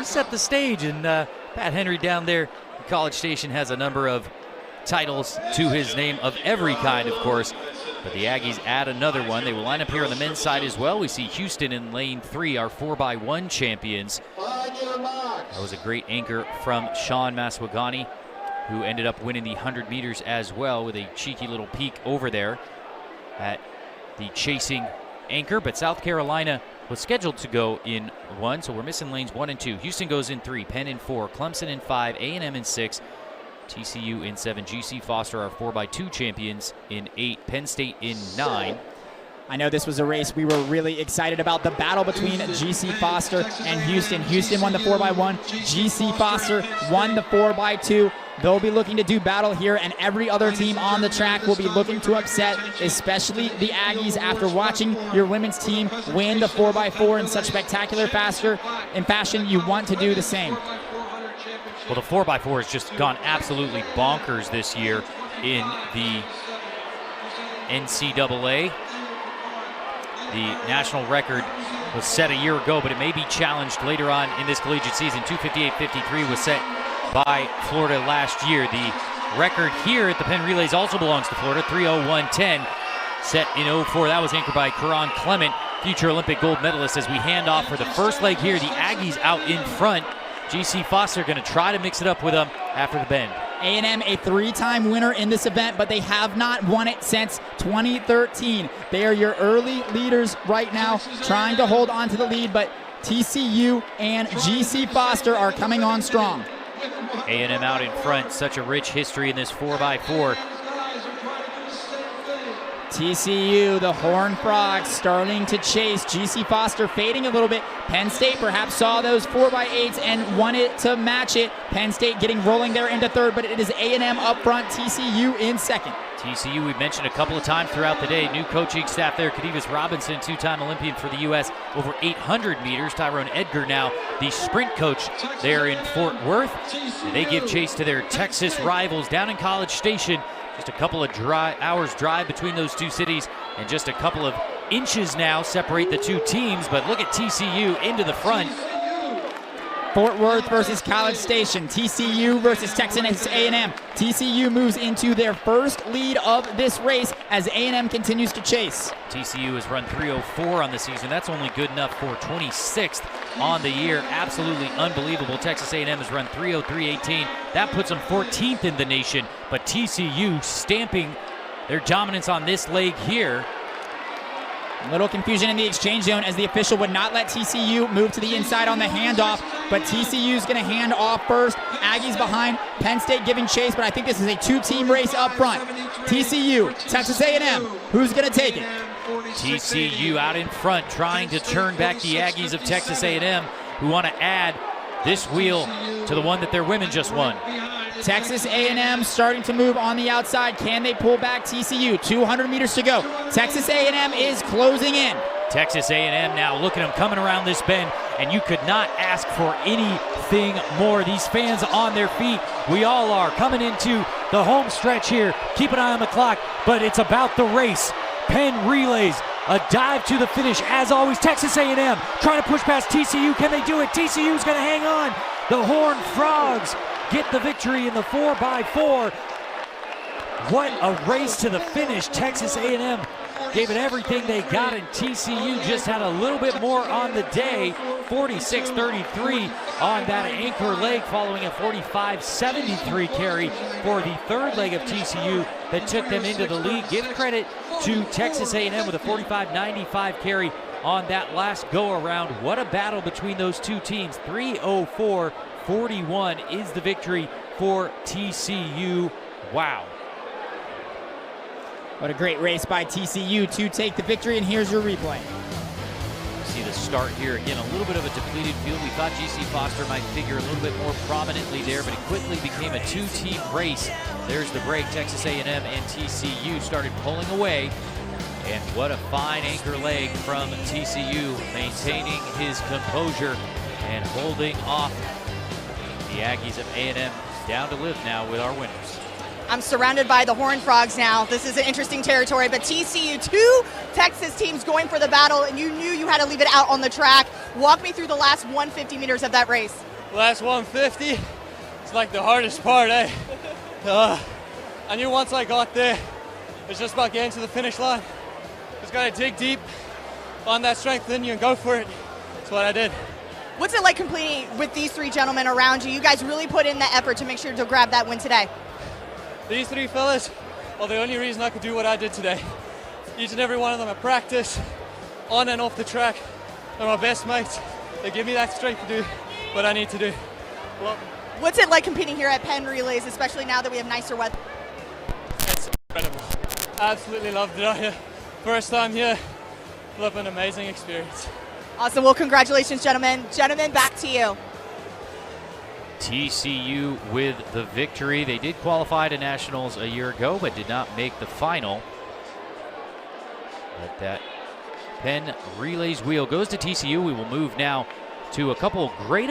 set the stage. And Pat Henry down there in College Station has a number of titles to his name of every kind, of course. But the Aggies add another one. They will line up here on the men's side as well. We see Houston in lane 3, our 4x1 champions. That was a great anchor from Sean Maswagani, who ended up winning the 100 meters as well with a cheeky little peek over there at the chasing anchor. But South Carolina was scheduled to go in 1, so we're missing lanes 1 and 2. Houston goes in 3, Penn in 4, Clemson in 5, A&M in 6, TCU in 7, GC Foster, our 4x2 champions, in 8, Penn State in 9. I know this was a race we were really excited about. The battle between GC Foster and Houston. Houston won the 4x1. GC Foster won the 4x2. They'll be looking to do battle here, and every other team on the track will be looking to upset, especially the Aggies, after watching your women's team win the 4x4 in such spectacular fashion. You want to do the same. Well, the 4x4 has just gone absolutely bonkers this year in the NCAA. The national record was set a year ago, but it may be challenged later on in this collegiate season. 2:58.53 was set by Florida last year. The record here at the Penn Relays also belongs to Florida, 3:01.10, set in 04. That was anchored by Karan Clement, future Olympic gold medalist. As we hand off for the first leg here, the Aggies out in front. GC Foster going to try to mix it up with them after the bend. A&M, a 3-time winner in this event, but they have not won it since 2013. They are your early leaders right now, trying to hold on to the lead, but TCU and GC Foster are coming on strong. A&M out in front, such a rich history in this 4x4. TCU, the Horned Frogs, starting to chase. GC Foster fading a little bit. Penn State perhaps saw those 4x8s and wanted to match it. Penn State getting rolling there into third, but it is A&M up front, TCU in second. TCU, we've mentioned a couple of times throughout the day. New coaching staff there, Kadivas Robinson, 2-time Olympian for the U.S., over 800 meters. Tyrone Edgar now the sprint coach there in Fort Worth. And they give chase to their Texas rivals down in College Station. Just a couple of hours drive between those two cities, and just a couple of inches now separate the two teams. But look at TCU into the front. Fort Worth versus College Station. TCU versus Texas A&M. TCU moves into their first lead of this race as A&M continues to chase. TCU has run 3:04 on the season. That's only good enough for 26th on the year. Absolutely unbelievable. Texas A&M has run 3:03.18. That puts them 14th in the nation. But TCU stamping their dominance on this leg here. A little confusion in the exchange zone as the official would not let TCU move to the inside on the handoff, but TCU's going to hand off first. Aggies behind, Penn State giving chase, but I think this is a 2-team race up front. TCU, Texas A&M, who's going to take it? TCU out in front, trying to turn back the Aggies of Texas A&M, who want to add this wheel to the one that their women just won. Texas A&M starting to move on the outside. Can they pull back TCU? 200 meters to go. Texas A&M is closing in. Texas A&M now, look at them coming around this bend, and you could not ask for anything more. These fans on their feet, we all are, coming into the home stretch here. Keep an eye on the clock, but it's about the race. Penn Relays, a dive to the finish. As always, Texas A&M trying to push past TCU. Can they do it? TCU's going to hang on. The Horned Frogs get the victory in the 4x4. What a race to the finish. Texas A&M gave it everything they got, and TCU just had a little bit more on the day. 46-33 on that anchor leg, following a 45-73 carry for the third leg of TCU that took them into the lead. Give credit to Texas A&M with a 45-95 carry on that last go-around. What a battle between those two teams. 3:04.41 is the victory for TCU. Wow. What a great race by TCU to take the victory, and here's your replay. See the start here again, a little bit of a depleted field. We thought GC Foster might figure a little bit more prominently there, but it quickly became a 2-team race. There's the break. Texas A&M and TCU started pulling away, and what a fine anchor leg from TCU, maintaining his composure and holding off the Aggies of A&M. Down to live now with our winners. I'm surrounded by the Horned Frogs now. This is an interesting territory, but TCU, 2 Texas teams going for the battle, and you knew you had to leave it out on the track. Walk me through the last 150 meters of that race. Last 150, it's like the hardest part, eh? I knew once I got there, it's just about getting to the finish line. Just gotta dig deep, find that strength in you and go for it. That's what I did. What's it like competing with these three gentlemen around you? You guys really put in the effort to make sure to grab that win today. These three fellas are the only reason I could do what I did today. Each and every one of them at practice, on and off the track. They're my best mates. They give me that strength to do what I need to do. Well, What's it like competing here at Penn Relays, especially now that we have nicer weather? it's incredible. Absolutely loved it out here. First time here. Love an amazing experience. Awesome. Well, congratulations, gentlemen. Gentlemen, back to you. TCU with the victory. They did qualify to nationals a year ago, but did not make the final. But that Penn Relays wheel goes to TCU. We will move now to a couple great